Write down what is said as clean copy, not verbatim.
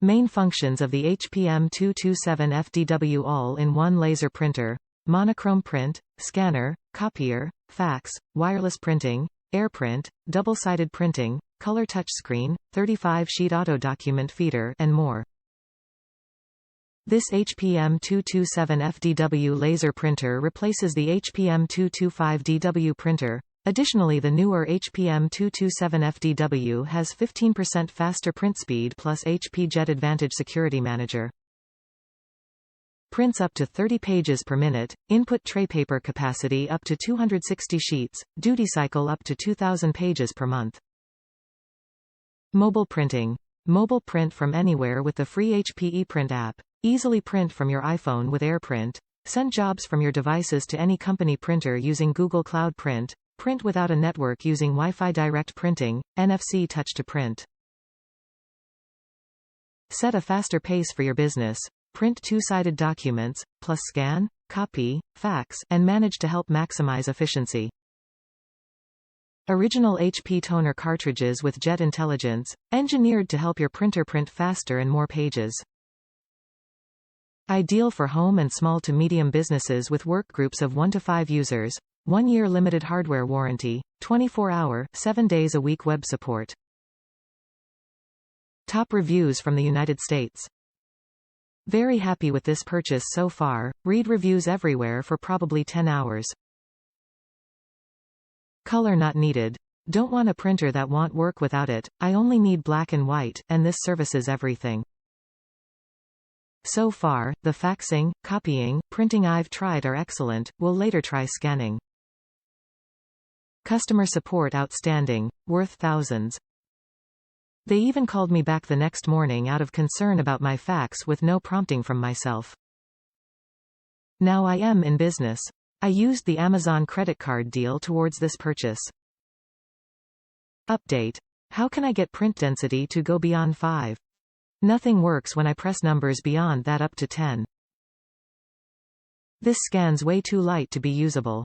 Main functions of the HP M227fdw all-in-one laser printer: monochrome print, scanner, copier, fax, wireless printing, AirPrint, double-sided printing, color touchscreen, 35-sheet auto-document feeder, and more. This HP M227fdw laser printer replaces the HP M225dw printer. Additionally, the newer HP M227fdw has 15% faster print speed plus HP JetAdvantage Security Manager. Prints up to 30 pages per minute, input tray paper capacity up to 260 sheets, duty cycle up to 2,000 pages per month. Mobile printing. Mobile print from anywhere with the free HP ePrint app. Easily print from your iPhone with AirPrint. Send jobs from your devices to any company printer using Google Cloud Print. Print without a network using Wi-Fi direct printing, NFC touch to print. Set a faster pace for your business. Print two-sided documents, plus scan, copy, fax, and manage to help maximize efficiency. Original HP toner cartridges with Jet Intelligence, engineered to help your printer print faster and more pages. Ideal for home and small to medium businesses with work groups of 1 to 5 users. 1-year limited hardware warranty, 24-hour, 7 days a week web support. Top reviews from the United States. Very happy with this purchase so far. Read reviews everywhere for probably 10 hours. Color not needed. Don't want a printer that won't work without it. I only need black and white, and this services everything. So far, the faxing, copying, printing I've tried are excellent. Will later try scanning. Customer support outstanding, worth thousands. They even called me back the next morning out of concern about my fax with no prompting from myself. Now I am in business. I used the Amazon credit card deal towards this purchase. Update. How can I get print density to go beyond 5? Nothing works when I press numbers beyond that up to 10. This scan's way too light to be usable.